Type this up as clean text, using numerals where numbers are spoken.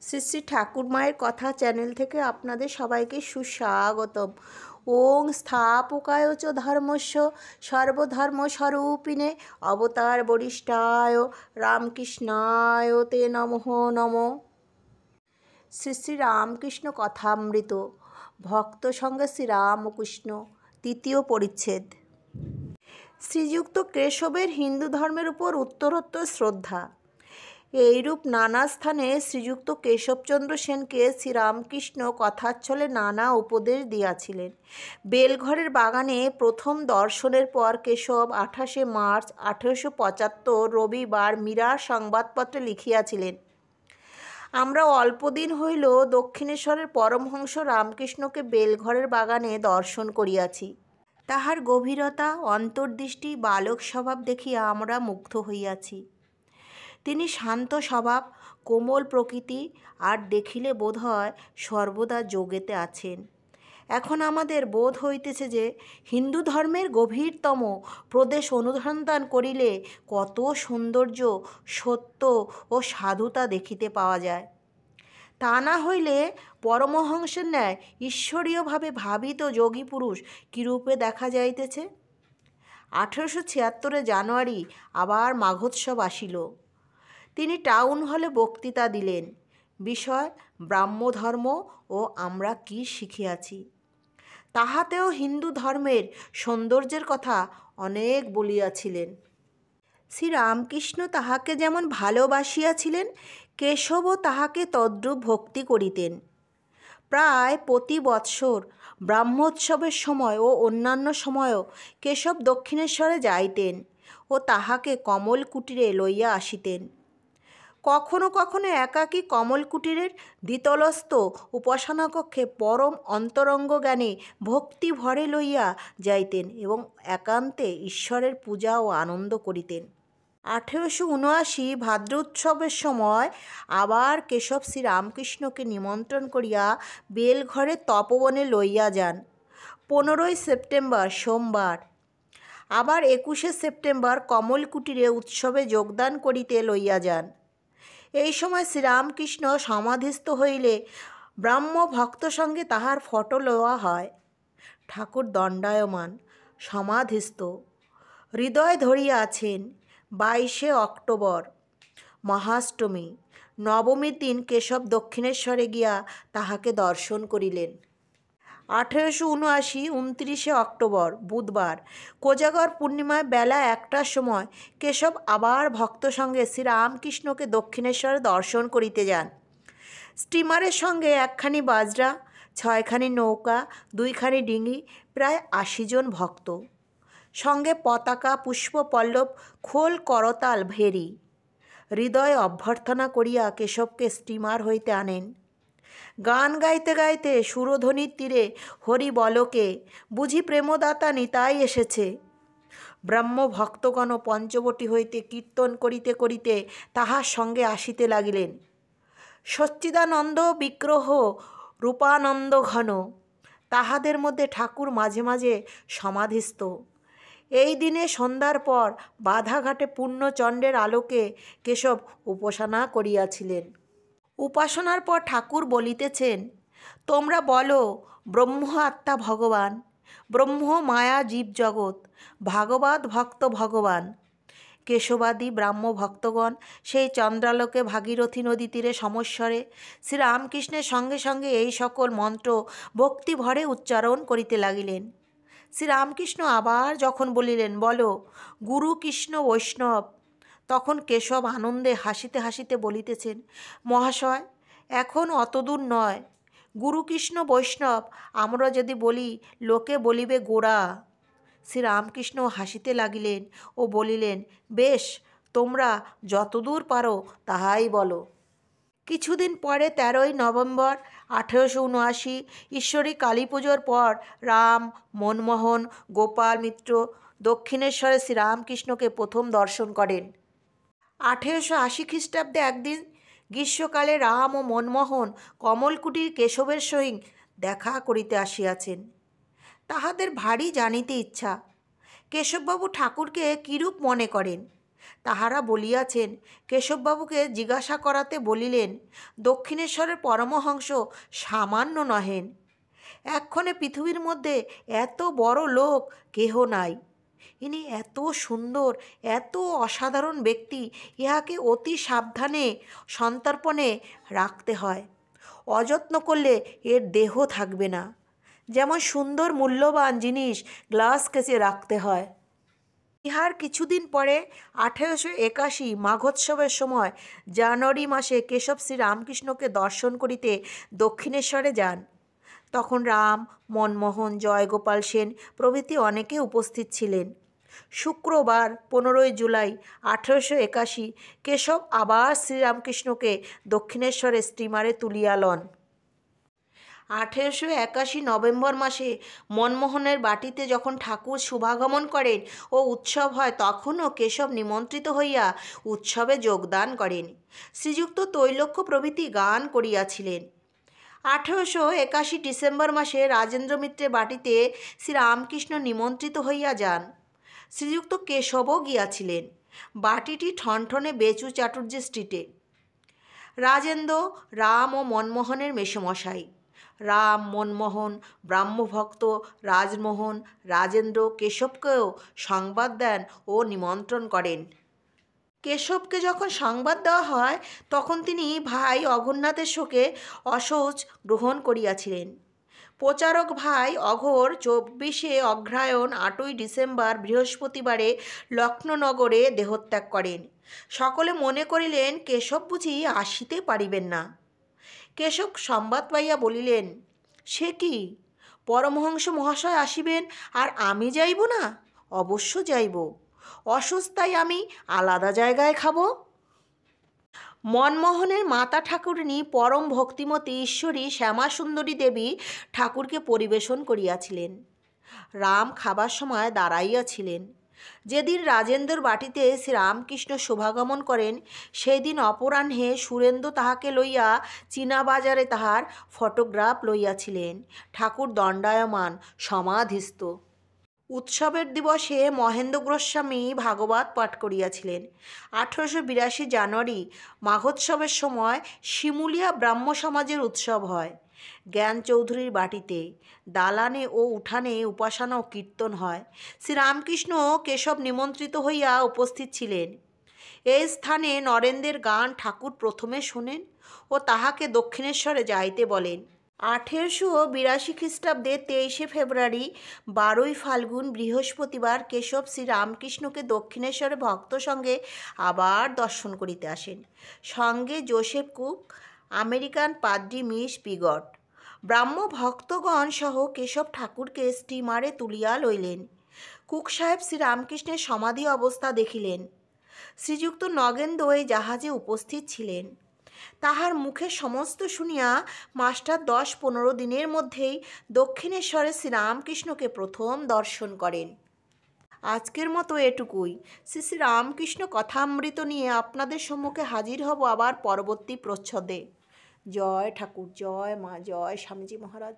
শ্রী শ্রী ঠাকুর মায়ের কথা চ্যানেল থেকে আপনাদের সবাইকে সুস্বাগতম। ওং স্থাপকায় চ ধর্মস্য সর্বধর্মস্বরূপিণে অবতার বরিষ্ঠায় রামকৃষ্ণায় তে নমঃ নমঃ। শ্রী শ্রী রামকৃষ্ণ কথামৃত ভক্ত সঙ্গে শ্রীরামকৃষ্ণ তৃতীয় পরিচ্ছেদ। শ্রীযুক্ত কেশবের হিন্দু ধর্মের উপর উত্তরোত্তর শ্রদ্ধা। এইরূপ নানা স্থানে শ্রীযুক্ত কেশবচন্দ্র সেনকে শ্রীরামকৃষ্ণ কথাচ্ছলে নানা উপদেশ দিয়াছিলেন। বেলঘরের বাগানে প্রথম দর্শনের পর কেশব 28 মার্চ 1875 রবিবার মীরার সংবাদপত্রে লিখিয়াছিলেন, আমরা অল্পদিন হইল দক্ষিণেশ্বরের পরমহংস রামকৃষ্ণকে বেলঘরের বাগানে দর্শন করিয়াছি। তাহার গভীরতা, অন্তর্দৃষ্টি, বালক স্বভাব দেখিয়া আমরা মুগ্ধ হইয়াছি। তিনি শান্ত স্বভাব, কোমল প্রকৃতি, আর দেখিলে বোধ হয় সর্বদা যোগেতে আছেন। এখন আমাদের বোধ হইতেছে যে হিন্দু ধর্মের গভীরতম প্রদেশ অনুসন্ধান করিলে কত সৌন্দর্য, সত্য ও সাধুতা দেখিতে পাওয়া যায়। তা না হইলে পরমহংসের ন্যায় ঈশ্বরীয়ভাবে ভাবিত যোগী পুরুষ কীরূপে দেখা যাইতেছে। 1876 জানুয়ারি আবার মাঘোৎসব আসিল। তিনি টাউন হলে বক্তৃতা দিলেন। বিষয় ব্রাহ্মধর্ম ও আমরা কি শিখিয়াছি। তাহাতেও হিন্দু ধর্মের সৌন্দর্যের কথা অনেক বলিয়াছিলেন। শ্রীরামকৃষ্ণ তাহাকে যেমন ভালোবাসিয়াছিলেন, কেশবও তাহাকে তদ্রূপ ভক্তি করিতেন। প্রায় প্রতি বৎসর ব্রাহ্মোৎসবের সময় ও অন্যান্য সময়ও কেশব দক্ষিণেশ্বরে যাইতেন ও তাহাকে কমল কুটিরে লইয়া আসিতেন। কখনো কখনো একাকী কমল কুটিরের দ্বিতলস্থ উপাসনাকক্ষে পরম অন্তরঙ্গ জ্ঞানে ভক্তি ভরে লইয়া যাইতেন এবং একান্তে ঈশ্বরের পূজা ও আনন্দ করিতেন। 1879 ভাদ্র উৎসবের সময় আবার কেশব শ্রীরামকৃষ্ণকে নিমন্ত্রণ করিয়া বেলঘরের তপবনে লইয়া যান। 15 সেপ্টেম্বর সোমবার। আবার 21 সেপ্টেম্বর কমল কুটিরে উৎসবে যোগদান করিতে লইয়া যান। এই সময় শ্রীরামকৃষ্ণ সমাধিস্থ হইলে ব্রাহ্ম ভক্ত সঙ্গে তাহার ফটো লওয়া হয়। ঠাকুর দণ্ডায়মান, সমাধিস্থ, হৃদয় ধরিয়া আছেন। 22 অক্টোবর মহাষ্টমী, নবমীর দিন কেশব দক্ষিণেশ্বরে গিয়া তাহাকে দর্শন করিলেন। 1879 29 অক্টোবর বুধবার কোজাগর পূর্ণিমায় বেলা 1টার সময় কেশব আবার ভক্ত সঙ্গে শ্রীরামকৃষ্ণকে দক্ষিণেশ্বরে দর্শন করিতে যান। স্টিমারের সঙ্গে 1খানি বাজরা, 6খানি নৌকা, 2খানি ডিঙি, প্রায় 80 জন ভক্ত। সঙ্গে পতাকা, পুষ্পপল্লব, খোল, করতাল, ভেরি। হৃদয় অভ্যর্থনা করিয়া কেশবকে স্টিমার হইতে আনেন। গান গাইতে গাইতে সুরধ্বনির তীরে হরি বলকে, বুঝি প্রেমদাতা নিতাই এসেছে। ব্রাহ্ম ভক্তগণ পঞ্চবটী হইতে কীর্তন করিতে করিতে তাহার সঙ্গে আসিতে লাগিলেন। সচ্চিদানন্দ বিগ্রহ রূপানন্দ ঘন, তাহাদের মধ্যে ঠাকুর মাঝে মাঝে সমাধিস্থ। এই দিনে সন্ধ্যার পর বাধাঘাটে পূর্ণচন্দ্রের আলোকে কেশব উপাসনা করিয়াছিলেন। উপাসনার পর ঠাকুর বলিতেছেন, তোমরা বলো ব্রহ্ম আত্মা ভগবান, ব্রহ্ম মায়া জীবজগৎ, ভাগবত ভক্ত ভগবান। কেশবাদী ব্রাহ্ম ভক্তগণ সেই চন্দ্রালোকে ভাগীরথী নদী তীরে সমস্বরে শ্রীরামকৃষ্ণের সঙ্গে সঙ্গে এই সকল মন্ত্র ভক্তি ভরে উচ্চারণ করিতে লাগিলেন। শ্রীরামকৃষ্ণ আবার যখন বলিলেন, বলো গুরু কৃষ্ণ বৈষ্ণব, তখন কেশব আনন্দে হাসিতে হাসিতে বলিতেছেন, মহাশয় এখন অতদূর নয়। গুরু কৃষ্ণ বৈষ্ণব আমরা যদি বলি লোকে বলিবে গোড়া। শ্রীরামকৃষ্ণ হাসিতে লাগিলেন ও বলিলেন, বেশ, তোমরা যতদূর পারো তাহাই বলো। কিছুদিন পরে 13 নভেম্বর 1879 ঈশ্বরী কালী পুজোর পর রাম, মনমোহন, গোপাল মিত্র দক্ষিণেশ্বরে শ্রীরামকৃষ্ণকে প্রথম দর্শন করেন। 1880 খ্রিস্টাব্দে একদিন গ্রীষ্মকালে রাম ও মনমোহন কমলকুটির কেশবের সহিত দেখা করিতে আসিয়াছেন। তাহাদের ভারী জানিতে ইচ্ছা কেশববাবু ঠাকুরকে কিরূপ মনে করেন। তাহারা বলিয়াছেন। কেশববাবুকে জিজ্ঞাসা করাতে বলিলেন, দক্ষিণেশ্বরের পরমহংস সামান্য নহেন। এক্ষণে পৃথিবীর মধ্যে এত বড় লোক কেহ নাই। ইনি এত সুন্দর, এত অসাধারণ ব্যক্তি, ইহাকে অতি সাবধানে সন্তর্পণে রাখতে হয়। অযত্ন করলে এর দেহ থাকবে না। যেমন সুন্দর মূল্যবান জিনিস গ্লাস কেসে রাখতে হয়। ইহার কিছুদিন পরে 1881 মাঘোৎসবের সময় জানুয়ারি মাসে কেশব শ্রীরামকৃষ্ণকে দর্শন করিতে দক্ষিণেশ্বরে যান। তখন রাম, মনমোহন, জয়গোপাল সেন প্রভৃতি অনেকে উপস্থিত ছিলেন। শুক্রবার 15 জুলাই 1881 কেশব আবার শ্রীরামকৃষ্ণকে দক্ষিণেশ্বরে স্টিমারে তুলিয়া লন। 1881 নভেম্বর মাসে মনমোহনের বাটিতে যখন ঠাকুর শুভাগমন করেন ও উৎসব হয়, তখনও কেশব নিমন্ত্রিত হইয়া উৎসবে যোগদান করেন। শ্রীযুক্ত তৈলক্য প্রভৃতি গান করিয়াছিলেন। 1881 ডিসেম্বর মাসে রাজেন্দ্র মিত্রের বাটিতে শ্রীরামকৃষ্ণ নিমন্ত্রিত হইয়া যান। শ্রীযুক্ত কেশবও গিয়াছিলেন। বাটিটি ঠনঠনে বেচু চাটুর্য স্ট্রিটে। রাজেন্দ্র রাম ও মনমোহনের মেসোমশাই। রাম, মনমোহন, ব্রাহ্মভক্ত রাজমোহন রাজেন্দ্র কেশবকেও সংবাদ দেন ও নিমন্ত্রণ করেন। কেশবকে যখন সংবাদ দেওয়া হয়, তখন তিনি ভাই অঘোরনাথের শোকে অশৌচ গ্রহণ করিয়াছিলেন। প্রচারক ভাই অঘোর 24 অগ্রহায়ণ 8 ডিসেম্বর বৃহস্পতিবারে লক্ষ্ণৌনগরে দেহত্যাগ করেন। সকলে মনে করিলেন কেশব বুঝি আসিতে পারিবেন না। কেশব সংবাদ পাইয়া বলিলেন, সে কি, পরমহংস মহাশয় আসিবেন আর আমি যাইব না? অবশ্য যাইব। অসুস্থায় আমি আলাদা জায়গায় খাব। মনমোহনের মাতা ঠাকুরানী পরম ভক্তিমতী ঈশ্বরী শ্যামাসুন্দরী দেবী ঠাকুরকে পরিবেশন করিয়াছিলেন। রাম খাবার সময় দাঁড়াইয়াছিলেন। যেদিন রাজেন্দ্রর বাটিতে শ্রীরামকৃষ্ণ শুভাগমন করেন, সেই দিন অপরাহ্নে সুরেন্দ্র তাহাকে লইয়া চীনা বাজারে তাহার ফটোগ্রাফ লইয়াছিলেন। ঠাকুর দণ্ডায়মান সমাধিস্থ। উৎসবের দিবসে মহেন্দ্র গোস্বামী ভাগবত পাঠ করিয়াছিলেন। 1882 জানুয়ারি মাঘোৎসবের সময় শিমুলিয়া ব্রাহ্ম সমাজের উৎসব হয়। জ্ঞান চৌধুরীর বাটিতে দালানে ও উঠানে উপাসনা ও কীর্তন হয়। শ্রীরামকৃষ্ণ কেশব নিমন্ত্রিত হইয়া উপস্থিত ছিলেন। এই স্থানে নরেন্দ্রের গান ঠাকুর প্রথমে শোনেন ও তাহাকে দক্ষিণেশ্বরে যাইতে বলেন। 1882 খ্রিস্টাব্দে 23 ফেব্রুয়ারি 12 ফাল্গুন বৃহস্পতিবার কেশব শ্রীরামকৃষ্ণকে দক্ষিণেশ্বরে ভক্ত সঙ্গে আবার দর্শন করিতে আসেন। সঙ্গে জোসেফ কুক, আমেরিকান পাদ্রী মিস পিগট, ব্রাহ্ম ভক্তগণ সহ কেশব ঠাকুরকে স্টিমারে তুলিয়া লইলেন। কুক সাহেব শ্রীরামকৃষ্ণের সমাধি অবস্থা দেখিলেন। শ্রীযুক্ত নগেন্দ্র এই জাহাজে উপস্থিত ছিলেন। তাহার মুখে সমস্ত শুনিয়া মাস্টার 10-15 দিনের মধ্যেই দক্ষিণেশ্বরে শ্রীরামকৃষ্ণকে প্রথম দর্শন করেন। আজকের মতো এটুকুই। শ্রী শ্রী রামকৃষ্ণ কথামৃত নিয়ে আপনাদের সম্মুখে হাজির হব আবার পরবর্তী প্রচ্ছদে। জয় ঠাকুর, জয় মা, জয় স্বামীজি মহারাজ।